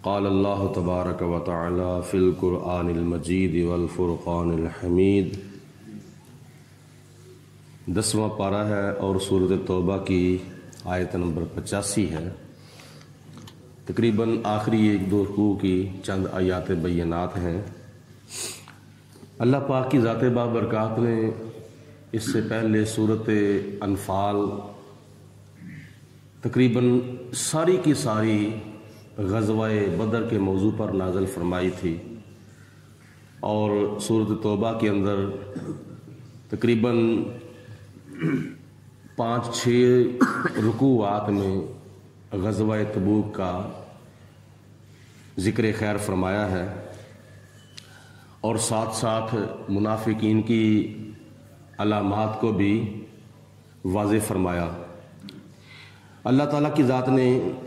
قال اللہ تبارک و تعالی فی القرآن المجید والفرقان الحمید۔ 10واں پارہ ہے اور سورۃ توبہ کی آیت نمبر 85 ہے۔ تقریباً آخری ایک دو رکوع کی چند آیات بینات ہیں۔ اللہ پاک کی ذات بابرکات نے اس سے پہلے سورۃ انفال تقریباً ساری کی ساری غزوہ بدر کے موضوع پر نازل فرمائی تھی، اور سورۃ توبہ کے اندر تقریباً 5-6 رکوعات میں غزوہ تبوک کا ذکر خیر فرمایا ہے، اور ساتھ ساتھ منافقین کی علامات کو بھی واضح فرمایا۔ اللہ تعالیٰ کی ذات نے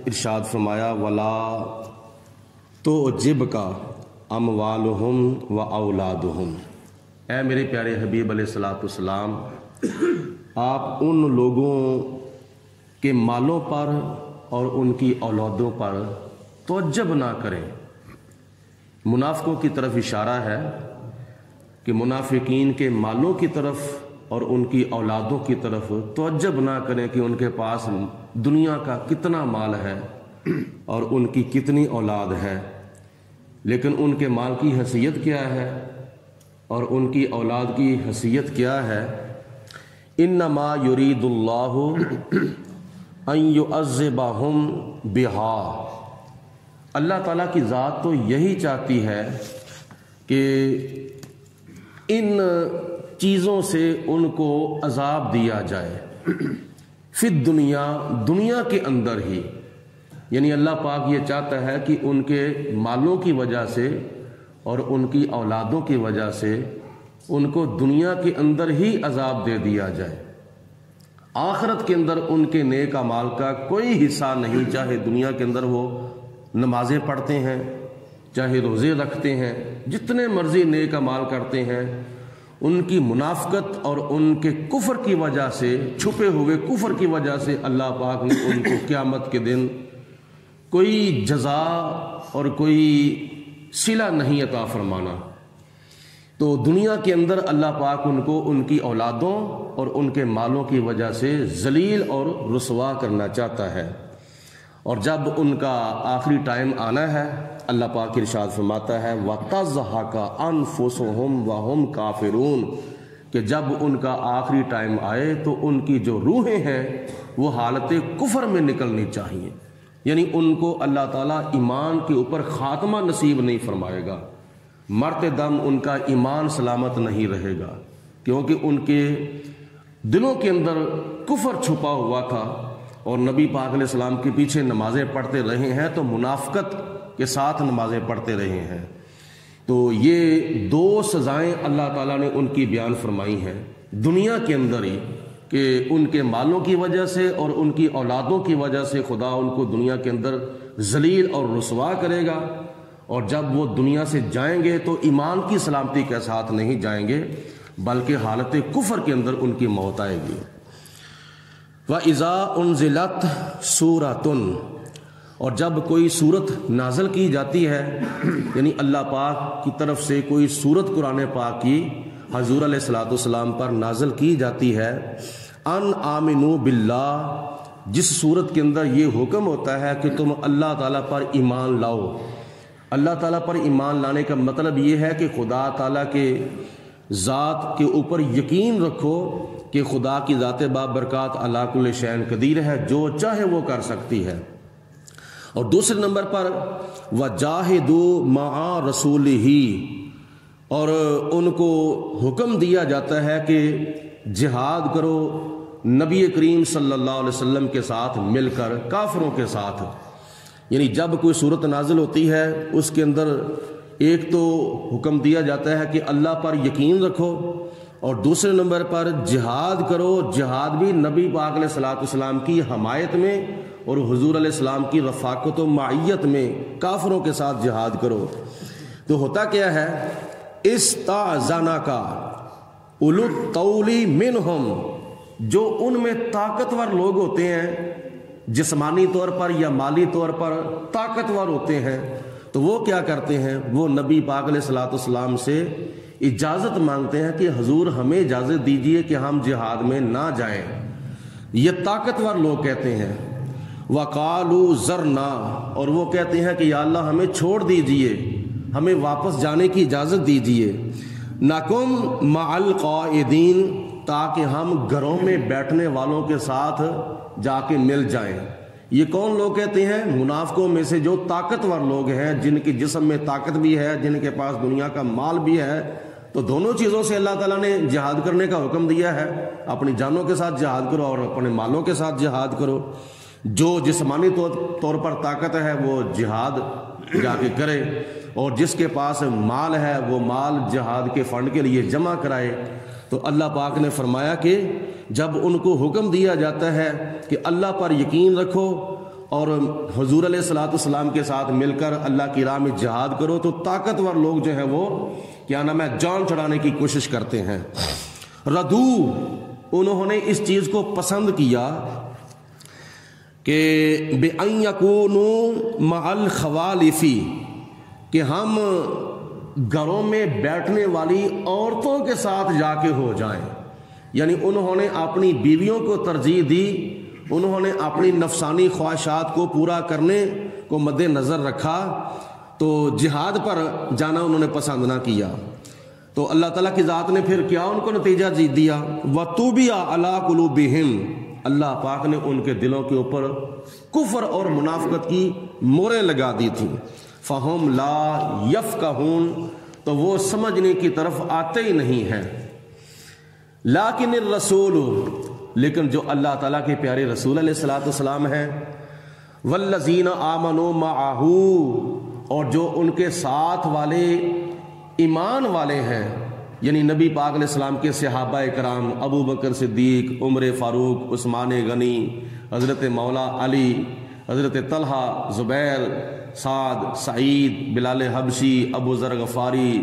ارشاد فرمایا وَلَا تُعْجِبْكَ أَمْوَالُهُمْ وَأَوْلَادُهُمْ۔ اے میرے پیارے حبیب علیہ السلام، آپ ان لوگوں کے مالوں پر اور ان کی اولادوں پر تعجب نہ کریں۔ منافقوں کی طرف اشارہ ہے کہ منافقین کے مالوں کی طرف اور ان کی اولادوں کی طرف تعجب نہ کریں کہ ان کے پاس دنیا کا کتنا مال ہے اور ان کی کتنی اولاد ہے، لیکن ان کے مال کی حیثیت کیا ہے اور ان کی اولاد کی حیثیت کیا ہے؟ انما یرید اللہ ان یعذبہم بہا۔ اللہ تعالیٰ کی ذات تو یہی چاہتی ہے کہ ان چیزوں سے ان کو عذاب دیا جائے، فی الدنیا، دنیا کے اندر ہی۔ یعنی اللہ پاک یہ چاہتا ہے کہ ان کے مالوں کی وجہ سے اور ان کی اولادوں کی وجہ سے ان کو دنیا کے اندر ہی عذاب دے دیا جائے، آخرت کے اندر ان کے نیک اعمال کا کوئی حصہ نہیں، چاہے دنیا کے اندر وہ نمازیں پڑھتے ہیں، چاہے روزے رکھتے ہیں، جتنے مرضی نیک اعمال کرتے ہیں، ان کی منافقت اور ان کے کفر کی وجہ سے، چھپے ہوئے کفر کی وجہ سے اللہ پاک نے ان کو قیامت کے دن کوئی جزا اور کوئی صلہ نہیں عطا فرمانا۔ تو دنیا کے اندر اللہ پاک ان کو ان کی اولادوں اور ان کے مالوں کی وجہ سے ذلیل اور رسوا کرنا چاہتا ہے، اور جب ان کا آخری ٹائم آنا ہے، اللہ پاک ارشاد فرماتا ہے وَتَضْحَكَ أَنفُسُهُمْ وَهُمْ كَافِرُونَ، کہ جب ان کا آخری ٹائم آئے تو ان کی جو روحیں ہیں وہ حالت کفر میں نکلنی چاہیے، یعنی ان کو اللہ تعالیٰ ایمان کے اوپر خاتمہ نصیب نہیں فرمائے گا، مرتے دم ان کا ایمان سلامت نہیں رہے گا، کیونکہ ان کے دلوں کے اندر کفر چھپا ہوا تھا، اور نبی پاک علیہ السلام کے پیچھے نمازیں پڑھتے رہے ہیں تو منافقت کے ساتھ نمازیں پڑھتے رہے ہیں۔ تو یہ دو سزائیں اللہ تعالیٰ نے ان کی بیان فرمائی ہیں دنیا کے اندر ہی، کہ ان کے مالوں کی وجہ سے اور ان کی اولادوں کی وجہ سے خدا ان کو دنیا کے اندر ذلیل اور رسوا کرے گا، اور جب وہ دنیا سے جائیں گے تو ایمان کی سلامتی کے ساتھ نہیں جائیں گے، بلکہ حالت کفر کے اندر ان کی موت آئے گی۔ وَإِذَا أُنزِلَتْ سُورَةٌ، اور جب کوئی صورت نازل کی جاتی ہے، یعنی اللہ پاک کی طرف سے کوئی صورت قرآن پاک کی حضور علیہ السلام پر نازل کی جاتی ہے، ان آمنوا باللہ، جس صورت کے اندر یہ حکم ہوتا ہے کہ تم اللہ تعالیٰ پر ایمان لاؤ۔ اللہ تعالیٰ پر ایمان لانے کا مطلب یہ ہے کہ خدا تعالیٰ کے ذات کے اوپر یقین رکھو کہ خدا کی ذات بابرکات علی کل شیء قدیر ہے، جو چاہے وہ کر سکتی ہے۔ اور دوسرے نمبر پر وَجَاهِدُوا مَعَ رَسُولِهِ، اور ان کو حکم دیا جاتا ہے کہ جہاد کرو نبی کریم صلی اللہ علیہ وسلم کے ساتھ مل کر، کافروں کے ساتھ۔ یعنی جب کوئی صورت نازل ہوتی ہے اس کے اندر ایک تو حکم دیا جاتا ہے کہ اللہ پر یقین رکھو، اور دوسرے نمبر پر جہاد کرو، جہاد بھی نبی پاک علیہ السلام کی حمایت میں اور حضور علیہ السلام کی رفاقت و معیت میں کافروں کے ساتھ جہاد کرو۔ تو ہوتا کیا ہے، استاذنک اولو الطول منہم، جو ان میں طاقتور لوگ ہوتے ہیں جسمانی طور پر یا مالی طور پر طاقتور ہوتے ہیں تو وہ کیا کرتے ہیں، وہ نبی پاک علیہ الصلوۃ والسلام سے اجازت مانگتے ہیں کہ حضور ہمیں اجازت دیجئے کہ ہم جہاد میں نہ جائیں۔ یہ طاقتور لوگ کہتے ہیں وَقَالُوا ذَرْنَا، اور وہ کہتے ہیں کہ یا اللہ ہمیں چھوڑ دیجئے، ہمیں واپس جانے کی اجازت دیجئے، نَكُمْ مَعَ الْقَائِدِينَ، تاکہ ہم گھروں میں بیٹھنے والوں کے ساتھ جا کے مل جائیں۔ یہ کون لوگ کہتے ہیں؟ منافقوں میں سے جو طاقتور لوگ ہیں، جن کے جسم میں طاقت بھی ہے، جن کے پاس دنیا کا مال بھی ہے، تو دونوں چیزوں سے اللہ تعالیٰ نے جہاد کرنے کا حکم دیا ہے، اپنی جانوں کے ساتھ جہاد کرو اور اپنے مالوں کے ساتھ جہاد کرو۔ جو جسمانی طور پر طاقت ہے وہ جہاد جا کے کرے، اور جس کے پاس مال ہے وہ مال جہاد کے فنڈ کے لیے جمع کرائے۔ تو اللہ پاک نے فرمایا کہ جب ان کو حکم دیا جاتا ہے کہ اللہ پر یقین رکھو اور حضور علیہ الصلوۃ والسلام کے ساتھ مل کر اللہ کی راہ میں جہاد کرو، تو طاقتور لوگ جو ہیں وہ کیا نام ہے، جان چھڑانے کی کوشش کرتے ہیں۔ ردو، انہوں نے اس چیز کو پسند کیا کہ بِأَن يَكُونُوا مَعَ الْخَوَالِفِ، کہ ہم گھروں میں بیٹھنے والی عورتوں کے ساتھ جا کے ہو جائیں، یعنی انہوں نے اپنی بیویوں کو ترجیح دی، انہوں نے اپنی نفسانی خواہشات کو پورا کرنے کو مد نظر رکھا، تو جہاد پر جانا انہوں نے پسند نہ کیا۔ تو اللہ تعالیٰ کی ذات نے پھر کیا ان کو نتیجہ دیا، وَطُبِعَ عَلَىٰ قُلُوبِهِمْ، اللہ پاک نے ان کے دلوں کے اوپر کفر اور منافقت کی موریں لگا دی تھیں، فَهُمْ لَا يَفْقَهُونَ، تو وہ سمجھنے کی طرف آتے ہی نہیں ہیں۔ لیکن الرسول، لیکن جو اللہ تعالیٰ کے پیارے رسول علیہ الصلوۃ والسلام ہیں، والذین آمنوا معہ، اور جو ان کے ساتھ والے ایمان والے ہیں، یعنی نبی پاک علیہ السلام کے صحابہ کرام، ابو بکر صدیق، عمر فاروق، عثمان غنی، حضرت مولا علی، حضرت طلحہ، زبیر، سعد، سعید، بلال حبشی، ابو ذر غفاری،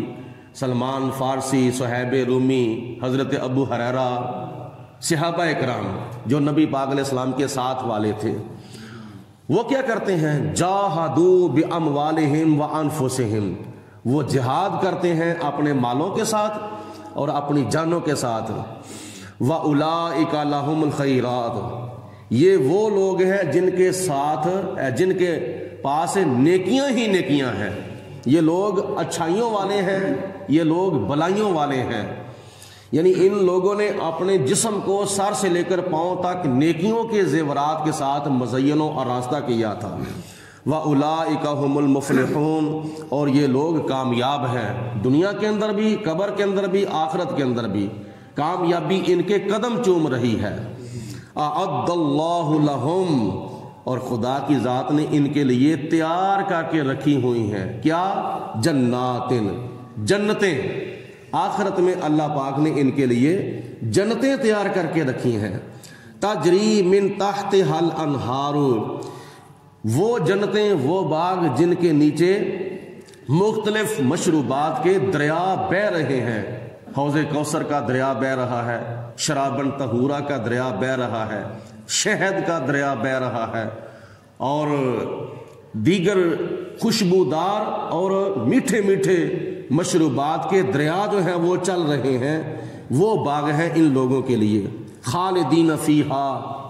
سلمان فارسی، صہیب رومی، حضرت ابو ہریرہ، صحابہ کرام جو نبی پاک علیہ السلام کے ساتھ والے تھے، وہ کیا کرتے ہیں؟ جاہدوا باموالہم وانفسہم، وہ جہاد کرتے ہیں اپنے مالوں کے ساتھ اور اپنی جانوں کے ساتھ۔ وَأُولَئِكَ لَهُمُ الْخَيْرَاتُ، یہ وہ لوگ ہیں جن کے ساتھ، جن کے پاس نیکیاں ہی نیکیاں ہیں، یہ لوگ اچھائیوں والے ہیں، یہ لوگ بلائیوں والے ہیں، یعنی ان لوگوں نے اپنے جسم کو سر سے لے کر پاؤں تک نیکیوں کے زیورات کے ساتھ مزین و آراستہ کیا تھا۔ وَأُولَئِكَ هُمُ الْمُفْلِحُونَ، اور یہ لوگ کامیاب ہیں، دنیا کے اندر بھی، قبر کے اندر بھی، آخرت کے اندر بھی کامیابی ان کے قدم چوم رہی ہے۔ أَعَدَّ اللَّهُ لَهُمْ، اور خدا کی ذات نے ان کے لیے تیار کر کے رکھی ہوئی ہیں کیا؟ جناتن، جنتیں، آخرت میں اللہ پاک نے ان کے لیے جنتیں تیار کر کے رکھی ہیں۔ تجری من تحتها الانہار، وہ جنتیں، وہ باغ جن کے نیچے مختلف مشروبات کے دریا بہہ رہے ہیں، حوض کوثر کا دریا بہہ رہا ہے، شرابن طہورا کا دریا بہہ رہا ہے، شہد کا دریا بہہ رہا ہے، اور دیگر خوشبودار اور میٹھے میٹھے مشروبات کے دریا جو ہیں وہ چل رہے ہیں، وہ باغ ہیں ان لوگوں کے لیے۔ خالدین فیہا،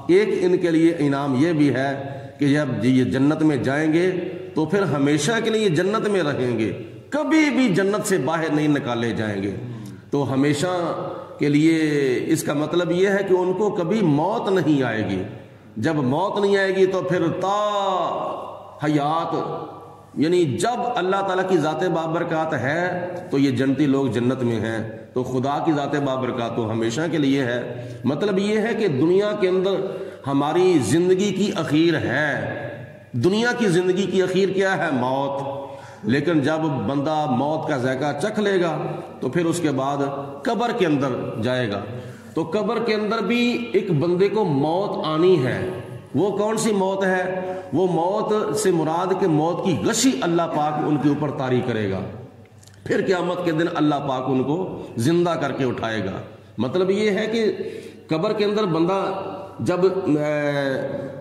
ایک ان کے لیے انعام یہ بھی ہے کہ جب یہ جنت میں جائیں گے تو پھر ہمیشہ کے لیے جنت میں رہیں گے، کبھی بھی جنت سے باہر نہیں نکالے جائیں گے۔ تو ہمیشہ کے لیے اس کا مطلب یہ ہے کہ ان کو کبھی موت نہیں آئے گی، جب موت نہیں آئے گی تو پھر تا حیات، یعنی جب اللہ تعالیٰ کی ذات بابرکات ہے تو یہ جنتی لوگ جنت میں ہیں، تو خدا کی ذات بابرکات تو ہمیشہ کے لیے ہے۔ مطلب یہ ہے کہ دنیا کے اندر ہماری زندگی کی اخیر ہے، دنیا کی زندگی کی اخیر کیا ہے؟ موت، لیکن جب بندہ موت کا ذائقہ چکھ لے گا تو پھر اس کے بعد قبر کے اندر جائے گا، تو قبر کے اندر بھی ایک بندے کو موت آنی ہے۔ وہ کون سی موت ہے؟ وہ موت سے مراد کہ موت کی غشی اللہ پاک ان کے اوپر طاری کرے گا، پھر قیامت کے دن اللہ پاک ان کو زندہ کر کے اٹھائے گا۔ مطلب یہ ہے کہ قبر کے اندر بندہ جب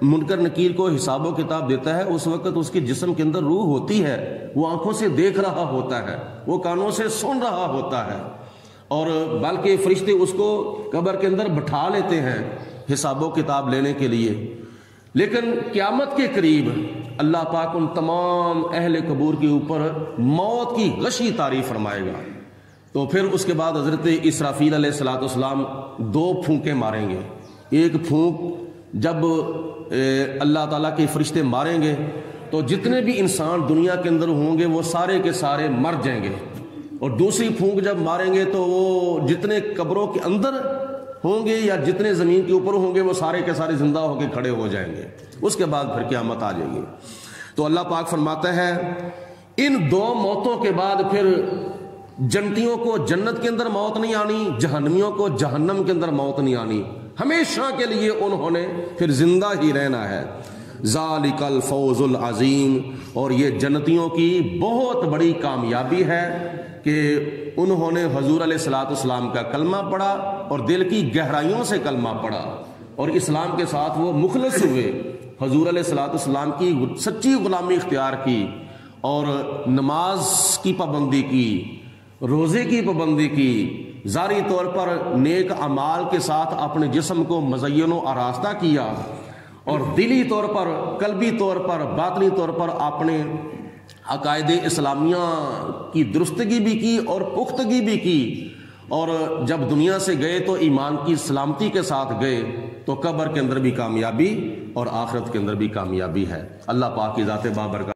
منکر نکیر کو حساب و کتاب دیتا ہے اس وقت اس کے جسم کے اندر روح ہوتی ہے، وہ آنکھوں سے دیکھ رہا ہوتا ہے، وہ کانوں سے سن رہا ہوتا ہے، اور بلکہ فرشتے اس کو قبر کے اندر بٹھا لیتے ہیں حساب و کتاب لینے کے لیے۔ لیکن قیامت کے قریب اللہ پاک ان تمام اہل قبور کے اوپر موت کی غشی طاری فرمائے گا، تو پھر اس کے بعد حضرت اسرافیل علیہ السلام 2 پھونکیں ماریں گے۔ ایک پھونک جب اللہ تعالیٰ کے فرشتے ماریں گے تو جتنے بھی انسان دنیا کے اندر ہوں گے وہ سارے کے سارے مر جائیں گے، اور دوسری پھونک جب ماریں گے تو وہ جتنے قبروں کے اندر ہوں گے یا جتنے زمین کے اوپر ہوں گے وہ سارے کے سارے زندہ ہو کے کھڑے ہو جائیں گے۔ اس کے بعد پھر قیامت آ جائے گی۔ تو اللہ پاک فرماتا ہے ان 2 موتوں کے بعد پھر جنتیوں کو جنت کے اندر موت نہیں آنی، جہنمیوں کو جہنم کے اندر موت نہیں آنی، ہمیشہ کے لیے انہوں نے پھر زندہ ہی رہنا ہے۔ ذالک الفوز العظیم، اور یہ جنتیوں کی بہت بڑی کامیابی ہے کہ انہوں نے حضور علیہ السلام کا کلمہ پڑھا اور دل کی گہرائیوں سے کلمہ پڑھا اور اسلام کے ساتھ وہ مخلص ہوئے، حضور علیہ السلام کی سچی غلامی اختیار کی اور نماز کی پابندی کی، روزے کی پابندی کی، ظاہری طور پر نیک اعمال کے ساتھ اپنے جسم کو مزین و آراستہ کیا، اور دلی طور پر، قلبی طور پر، باطنی طور پر اپنے عقائد اسلامیہ کی درستگی بھی کی اور پختگی بھی کی، اور جب دنیا سے گئے تو ایمان کی سلامتی کے ساتھ گئے، تو قبر کے اندر بھی کامیابی اور آخرت کے اندر بھی کامیابی ہے۔ اللہ پاک کی ذات بابرکات